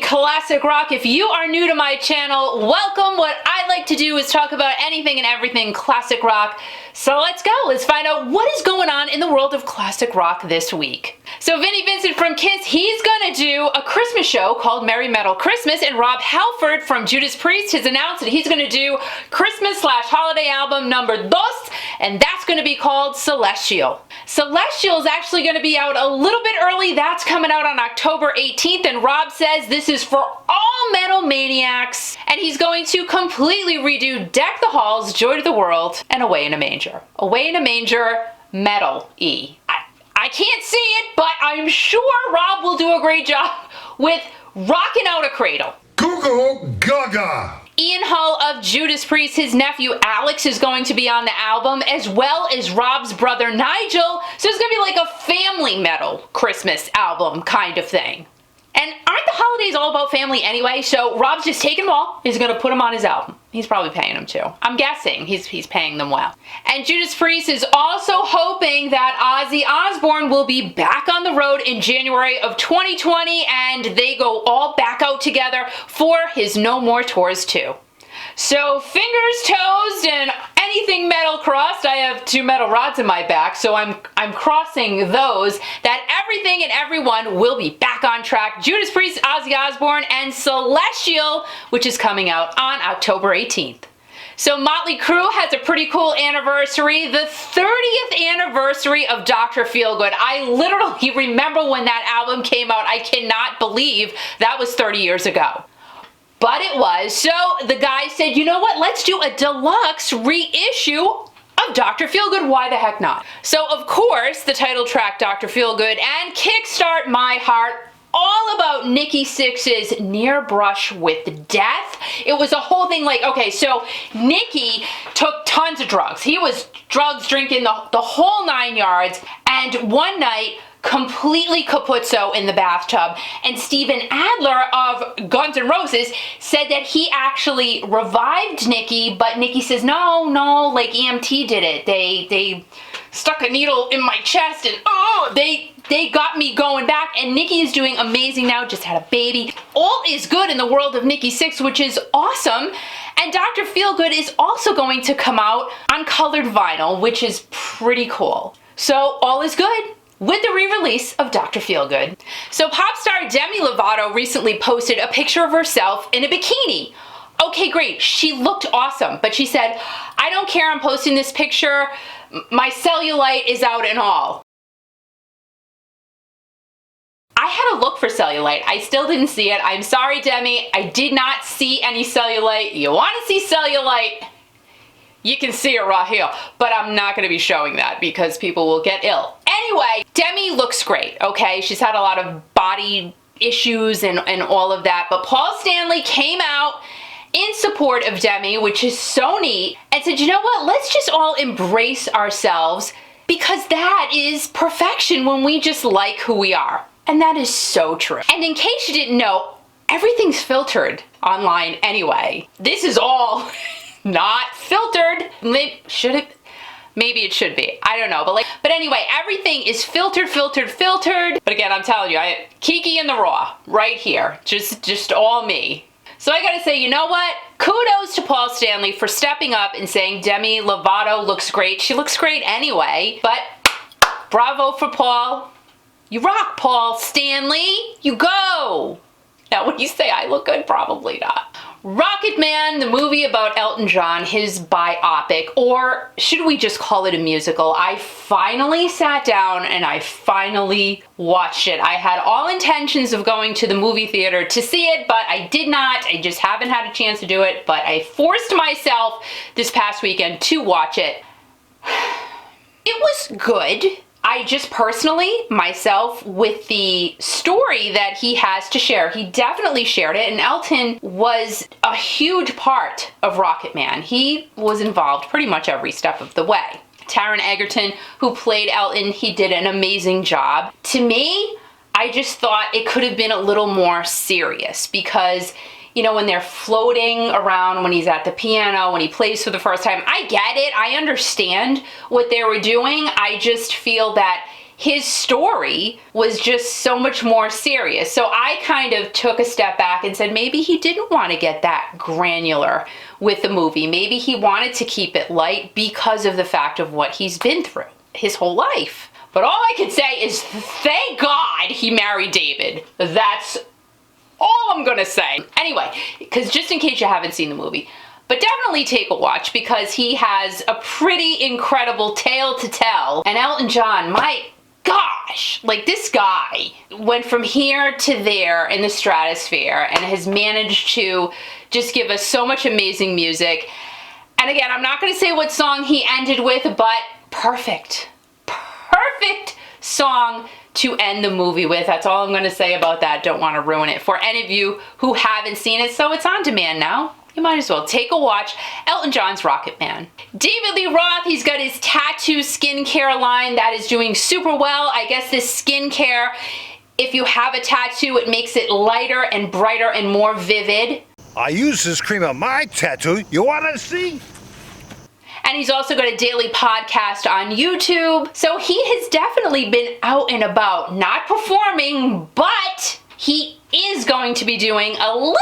classic rock. If you are new to my channel, welcome. What I like to do is talk about anything and everything classic rock. So let's go. Let's find out what is going on in the world of classic rock this week. So Vinnie Vincent from Kiss, he's gonna do a Christmas show called Merry Metal Christmas, and Rob Halford from Judas Priest has announced that he's gonna do Christmas/holiday album number dos, and that's gonna be called Celestial. Celestial is actually gonna be out a little bit early. That's coming out on October 18th, and Rob says this is for all metal maniacs, and he's going to completely redo Deck the Halls, Joy to the World, and Away in a Manger. Away in a Manger, metal-y. I can't see it, but I'm sure Rob will do a great job with rocking out a cradle. Google Gaga. Ian Hull of Judas Priest, his nephew Alex is going to be on the album, as well as Rob's brother Nigel. So it's gonna be like a family metal Christmas album kind of thing. And aren't the holidays all about family anyway? So Rob's just taking them all. He's gonna put them on his album. He's probably paying them too. I'm guessing he's paying them well. And Judas Priest is also hoping that Ozzy Osbourne will be back on the road in January of 2020, and they go all back out together for his No More tours too. So fingers, toes, and anything metal crossed. I have 2 metal rods in my back, so I'm crossing those, that everything and everyone will be back on track. Judas Priest, Ozzy Osbourne, and Celestial, which is coming out on October 18th. So Motley Crue has a pretty cool anniversary, the 30th anniversary of Dr. Feelgood. I literally remember when that album came out. I cannot believe that was 30 years ago. But it was. So the guy said, you know what, let's do a deluxe reissue of Dr. Feelgood. Why the heck not? So of course, the title track, Dr. Feelgood, and Kickstart My Heart, all about Nikki Sixx's near brush with death. It was a whole thing like, okay, so Nikki took tons of drugs. He was drugs, drinking the whole 9 yards, and one night, completely capuzzo in the bathtub, and Steven Adler of Guns N' Roses said that he actually revived Nikki, but Nikki says, no, like EMT did it. They stuck a needle in my chest, and they got me going back, and Nikki is doing amazing now, just had a baby. All is good in the world of Nikki Sixx, which is awesome. And Dr. Feelgood is also going to come out on colored vinyl, which is pretty cool. So all is good with the re-release of Dr. Feelgood. So pop star Demi Lovato recently posted a picture of herself in a bikini. Okay, great, she looked awesome, but she said, I don't care, I'm posting this picture, my cellulite is out and all. I had to look for cellulite. I still didn't see it. I'm sorry, Demi, I did not see any cellulite. You want to see cellulite? You can see it right here, but I'm not going to be showing that because people will get ill. Anyway, Demi looks great, okay? She's had a lot of body issues and all of that, but Paul Stanley came out in support of Demi, which is so neat, and said, you know what, let's just all embrace ourselves, because that is perfection when we just like who we are. And that is so true. And in case you didn't know, everything's filtered online anyway. This is all not filtered. Should it? Maybe it should be. I don't know. But anyway, everything is filtered. But again, I'm telling you, Kiki in the raw, right here. Just all me. So I gotta say, you know what? Kudos to Paul Stanley for stepping up and saying Demi Lovato looks great. She looks great anyway, but bravo for Paul. You rock, Paul Stanley. You go. Now, when you say I look good, probably not. Rocketman, the movie about Elton John, his biopic, or should we just call it a musical? I finally sat down and I finally watched it. I had all intentions of going to the movie theater to see it, but I did not. I just haven't had a chance to do it, but I forced myself this past weekend to watch it. It was good. I just personally, myself, with the story that he has to share, he definitely shared it, and Elton was a huge part of Rocketman. He was involved pretty much every step of the way. Taron Egerton, who played Elton, he did an amazing job. To me, I just thought it could have been a little more serious, because you know, when they're floating around, when he's at the piano, when he plays for the first time, I get it. I understand what they were doing. I just feel that his story was just so much more serious. So I kind of took a step back and said maybe he didn't want to get that granular with the movie. Maybe he wanted to keep it light because of the fact of what he's been through his whole life. But all I can say is thank God he married David. That's all I'm gonna say. Anyway, because just in case you haven't seen the movie, but definitely take a watch because he has a pretty incredible tale to tell. And Elton John, my gosh, like this guy went from here to there in the stratosphere and has managed to just give us so much amazing music. And again, I'm not going to say what song he ended with, but perfect song to end the movie with. That's all I'm going to say about that. Don't want to ruin it for any of you who haven't seen it, so it's on demand now. You might as well take a watch. Elton John's Rocketman. David Lee Roth, he's got his tattoo skincare line that is doing super well. I guess this skincare, if you have a tattoo, it makes it lighter and brighter and more vivid. I use this cream on my tattoo. You want to see? And he's also got a daily podcast on YouTube. So he has definitely been out and about, not performing, but he is going to be doing a little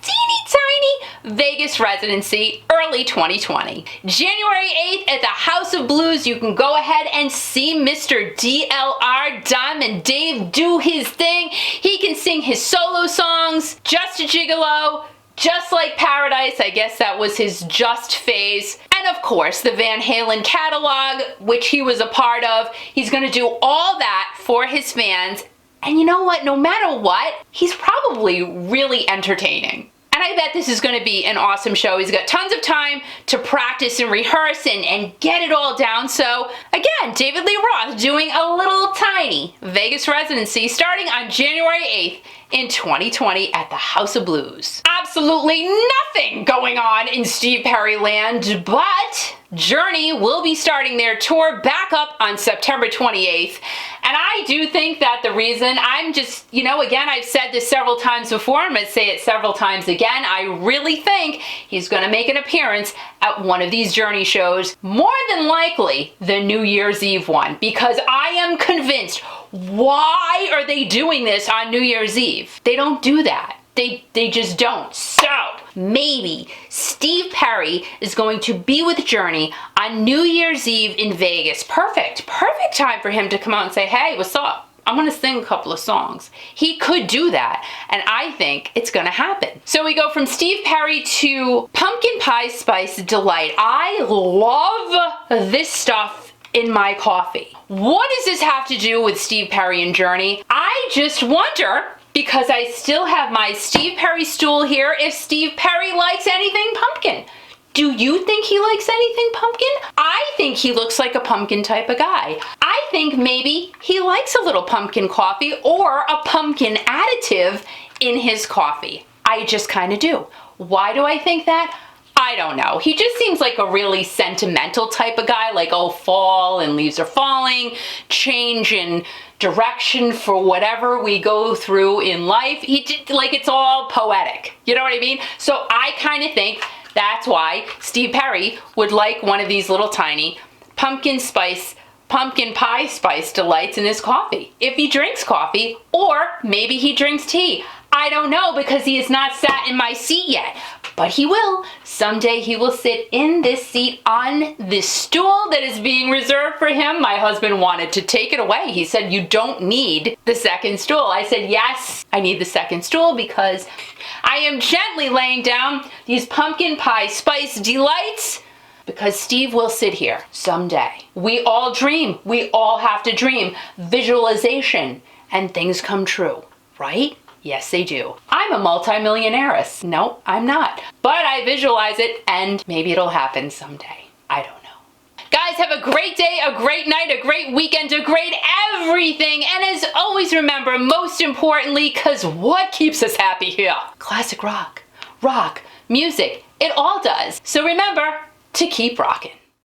teeny-tiny Vegas residency early 2020. January 8th at the House of Blues, you can go ahead and see Mr. DLR Diamond Dave do his thing. He can sing his solo songs, Just a Gigolo, Just Like Paradise, I guess that was his Just phase. And of course, the Van Halen catalog, which he was a part of. He's gonna do all that for his fans. And you know what? No matter what, he's probably really entertaining. And I bet this is going to be an awesome show. He's got tons of time to practice and rehearse and get it all down. So again, David Lee Roth doing a little tiny Vegas residency starting on January 8th in 2020 at the House of Blues. Absolutely nothing going on in Steve Perry land, but Journey will be starting their tour back up on September 28th. And I do think that the reason I'm just, again, I've said this several times before, I'm going to say it several times again, I really think he's going to make an appearance at one of these Journey shows, more than likely the New Year's Eve one, because I am convinced, why are they doing this on New Year's Eve? They don't do that. They just don't. So maybe Steve Perry is going to be with Journey on New Year's Eve in Vegas. Perfect time for him to come out and say, hey, what's up? I'm going to sing a couple of songs. He could do that, and I think it's going to happen. So we go from Steve Perry to Pumpkin Pie Spice Delight. I love this stuff in my coffee. What does this have to do with Steve Perry and Journey? I just wonder, because I still have my Steve Perry stool here, if Steve Perry likes anything pumpkin. Do you think he likes anything pumpkin? I think he looks like a pumpkin type of guy. I think maybe he likes a little pumpkin coffee or a pumpkin additive in his coffee. I just kind of do. Why do I think that? I don't know. He just seems like a really sentimental type of guy, like, oh, fall and leaves are falling, change in direction for whatever we go through in life. Like, it's all poetic. You know what I mean? So I kind of think that's why Steve Perry would like one of these little tiny pumpkin pie spice delights in his coffee. If he drinks coffee, or maybe he drinks tea. I don't know, because he has not sat in my seat yet. But he will. Someday he will sit in this seat on this stool that is being reserved for him. My husband wanted to take it away. He said, you don't need the second stool. I said, yes, I need the second stool because I am gently laying down these pumpkin pie spice delights because Steve will sit here someday. We all dream. We all have to dream. Visualization and things come true, right? Yes, they do. I'm a multi-millionairess. No, I'm not. But I visualize it and maybe it'll happen someday. I don't know. Guys, have a great day, a great night, a great weekend, a great everything. And as always, remember, most importantly, because what keeps us happy here? Classic rock, music, it all does. So remember to keep rocking.